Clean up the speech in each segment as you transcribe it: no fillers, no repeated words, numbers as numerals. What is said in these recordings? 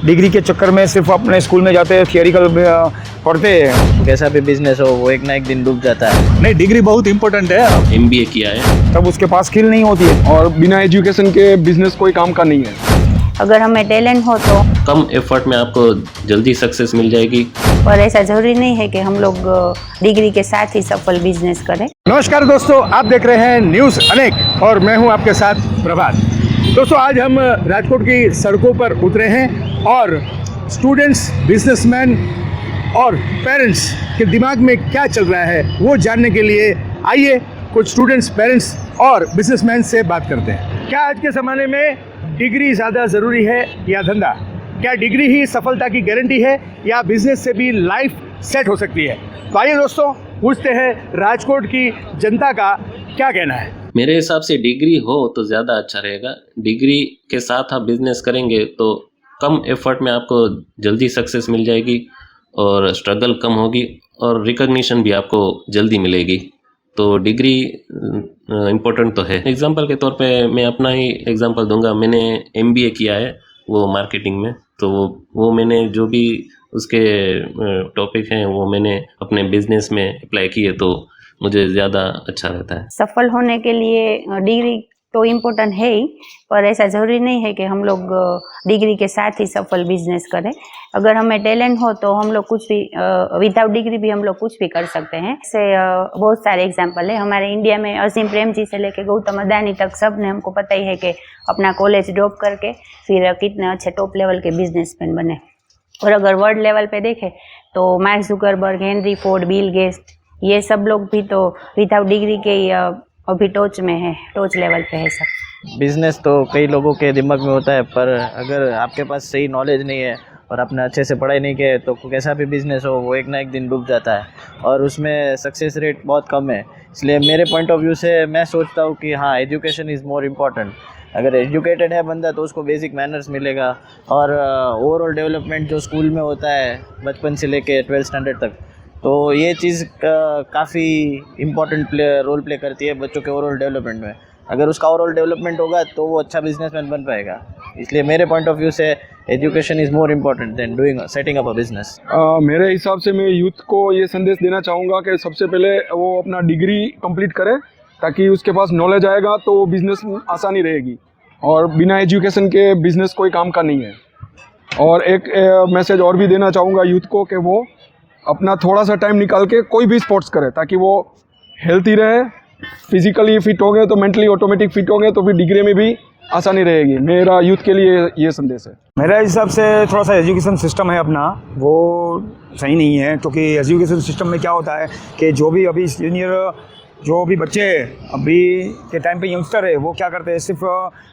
Degree के चक्कर में सिर्फ अपने स्कूल में जाते हैं, थियोरिकल पढ़ते हैं। कैसा भी बिजनेस हो वो एक ना एक दिन डूब जाता है। नहीं, डिग्री बहुत इंपॉर्टेंट है। MBA किया है। तब उसके पास स्किल नहीं होती है और बिना एजुकेशन के बिजनेस कोई काम का नहीं है। अगर हमें टैलेंट हो तो कम एफर्ट में आपको जल्दी सक्सेस मिल जाएगी। पर ऐसा जरूरी नहीं है कि हम लोग डिग्री के साथ ही सफल बिजनेस करें। नमस्कार दोस्तों, आप देख रहे हैं न्यूज़ अनेक और मैं हूं आपके साथ प्रभात। दोस्तों, आज हम राजकोट की सड़कों पर उतरे हैं और स्टूडेंट्स, बिजनेसमैन और पेरेंट्स के दिमाग में क्या चल रहा है वो जानने के लिए आइए कुछ स्टूडेंट्स, पेरेंट्स और बिजनेसमैन से बात करते हैं। क्या आज के ज़माने में डिग्री ज़्यादा ज़रूरी है या धंधा? क्या डिग्री ही सफलता की गारंटी है या बिजनेस से भी लाइफ सेट हो सकती है? तो आइए दोस्तों, पूछते हैं राजकोट की जनता का क्या कहना है। मेरे हिसाब से डिग्री हो तो ज़्यादा अच्छा रहेगा। डिग्री के साथ आप बिजनेस करेंगे तो कम एफर्ट में आपको जल्दी सक्सेस मिल जाएगी और स्ट्रगल कम होगी और रिकॉग्निशन भी आपको जल्दी मिलेगी। तो डिग्री इम्पोर्टेंट तो है। एग्जांपल के तौर पे मैं अपना ही एग्जांपल दूंगा। मैंने MBA किया है, वो मार्केटिंग में। तो वो मैंने जो भी उसके टॉपिक हैं वो मैंने अपने बिजनेस में अप्लाई किए तो मुझे ज़्यादा अच्छा रहता है। सफल होने के लिए डिग्री तो इम्पोर्टेंट है ही, पर ऐसा ज़रूरी नहीं है कि हम लोग डिग्री के साथ ही सफल बिजनेस करें। अगर हमें टैलेंट हो तो हम लोग कुछ भी विदाउट डिग्री भी हम लोग कुछ भी कर सकते हैं। ऐसे बहुत सारे एग्जांपल है हमारे इंडिया में। असीम प्रेम जी से लेके गौतम अदानी तक सब ने, हमको पता ही है कि अपना कॉलेज ड्रॉप करके फिर कितने अच्छे टॉप लेवल के बिजनेसमैन बने। और अगर वर्ल्ड लेवल पे देखें तो mark Zuckerberg, Henry Ford, Bill Gates, ये सब लोग भी तो विदाउट डिग्री के ही अभी टॉच में है, टॉच लेवल पे है सब। बिजनेस तो कई लोगों के दिमाग में होता है, पर अगर आपके पास सही नॉलेज नहीं है और आपने अच्छे से पढ़ाई नहीं की है तो कैसा भी बिजनेस हो वो एक ना एक दिन डूब जाता है और उसमें सक्सेस रेट बहुत कम है। इसलिए मेरे पॉइंट ऑफ व्यू से मैं सोचता हूँ कि हाँ, एजुकेशन इज़ मोर इम्पॉर्टेंट। अगर एजुकेटेड है बंदा तो उसको बेसिक मैनर्स मिलेगा और ओवरऑल डेवलपमेंट जो स्कूल में होता है बचपन से लेके 12th स्टैंडर्ड तक, तो ये चीज़ काफ़ी इम्पॉर्टेंट रोल प्ले करती है बच्चों के ओवरऑल डेवलपमेंट में। अगर उसका ओवरऑल डेवलपमेंट होगा तो वो अच्छा बिजनेसमैन बन पाएगा। इसलिए मेरे पॉइंट ऑफ व्यू से education is more important than setting up a business. मेरे हिसाब से मैं यूथ को ये संदेश देना चाहूँगा कि सबसे पहले वो अपना डिग्री कंप्लीट करे ताकि उसके पास नॉलेज आएगा तो वो बिज़नेस आसानी रहेगी। और बिना एजुकेशन के बिज़नेस कोई काम का नहीं है। और एक मैसेज और भी देना चाहूँगा यूथ को कि वो अपना थोड़ा सा टाइम निकाल के कोई भी स्पोर्ट्स करे ताकि वो हेल्थी रहे। फिजिकली फिट होंगे तो मेंटली ऑटोमेटिक फिट होंगे तो फिर डिग्री में भी आसानी रहेगी। मेरा यूथ के लिए ये संदेश है। मेरे हिसाब से थोड़ा सा एजुकेशन सिस्टम है अपना, वो सही नहीं है। क्योंकि एजुकेशन सिस्टम में क्या होता है कि जो भी अभी सीनियर, जो भी बच्चे अभी के टाइम पे यंगस्टर है, वो क्या करते हैं, सिर्फ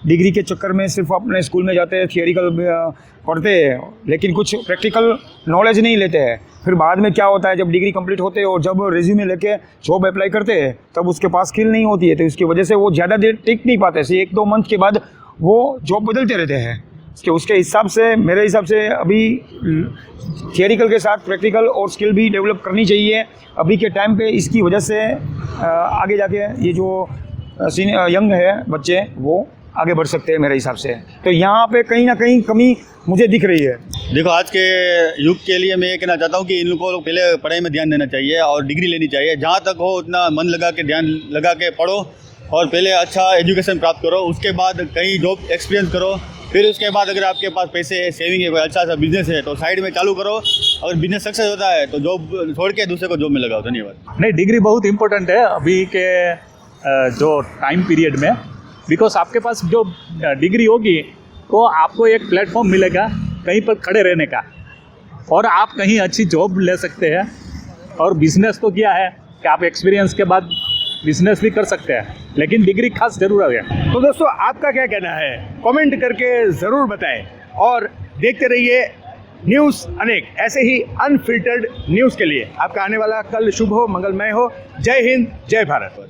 डिग्री के चक्कर में सिर्फ अपने स्कूल में जाते हैं, थियोरिकल पढ़ते हैं, लेकिन कुछ प्रैक्टिकल नॉलेज नहीं लेते हैं। फिर बाद में क्या होता है, जब डिग्री कंप्लीट होते हैं और जब रिज्यूमे लेके जॉब अप्लाई करते हैं तब उसके पास स्किल नहीं होती है, तो इसकी वजह से वो ज़्यादा देर टिक नहीं पाते। 1-2 मंथ के बाद वो जॉब बदलते रहते हैं। कि उसके हिसाब से, मेरे हिसाब से अभी थियोरिकल के साथ प्रैक्टिकल और स्किल भी डेवलप करनी चाहिए अभी के टाइम पे। इसकी वजह से आगे जाके ये जो यंग है बच्चे, वो आगे बढ़ सकते हैं मेरे हिसाब से। तो यहाँ पे कहीं ना कहीं कमी मुझे दिख रही है। देखो, आज के युग के लिए मैं ये कहना चाहता हूँ कि इन लोगों को पहले पढ़ाई में ध्यान देना चाहिए और डिग्री लेनी चाहिए। जहाँ तक हो उतना मन लगा के, ध्यान लगा के पढ़ो और पहले अच्छा एजुकेशन प्राप्त करो। उसके बाद कहीं जॉब एक्सपीरियंस करो। फिर उसके बाद अगर आपके पास पैसे है, सेविंग है, कोई अच्छा सा बिजनेस है तो साइड में चालू करो। अगर बिजनेस सक्सेस होता है तो जॉब छोड़ के दूसरे को जॉब में लगाओ। धन्यवाद। नहीं, डिग्री बहुत इंपॉर्टेंट है अभी के जो टाइम पीरियड में। बिकॉज आपके पास जो डिग्री होगी तो आपको एक प्लेटफॉर्म मिलेगा कहीं पर खड़े रहने का और आप कहीं अच्छी जॉब ले सकते हैं। और बिजनेस तो क्या है कि आप एक्सपीरियंस के बाद बिजनेस भी कर सकते हैं, लेकिन डिग्री खास जरूर है। तो दोस्तों, आपका क्या कहना है कमेंट करके ज़रूर बताएं और देखते रहिए न्यूज़ अनेक, ऐसे ही अनफिल्टर्ड न्यूज़ के लिए। आपका आने वाला कल शुभ हो, मंगलमय हो। जय हिंद, जय भारत।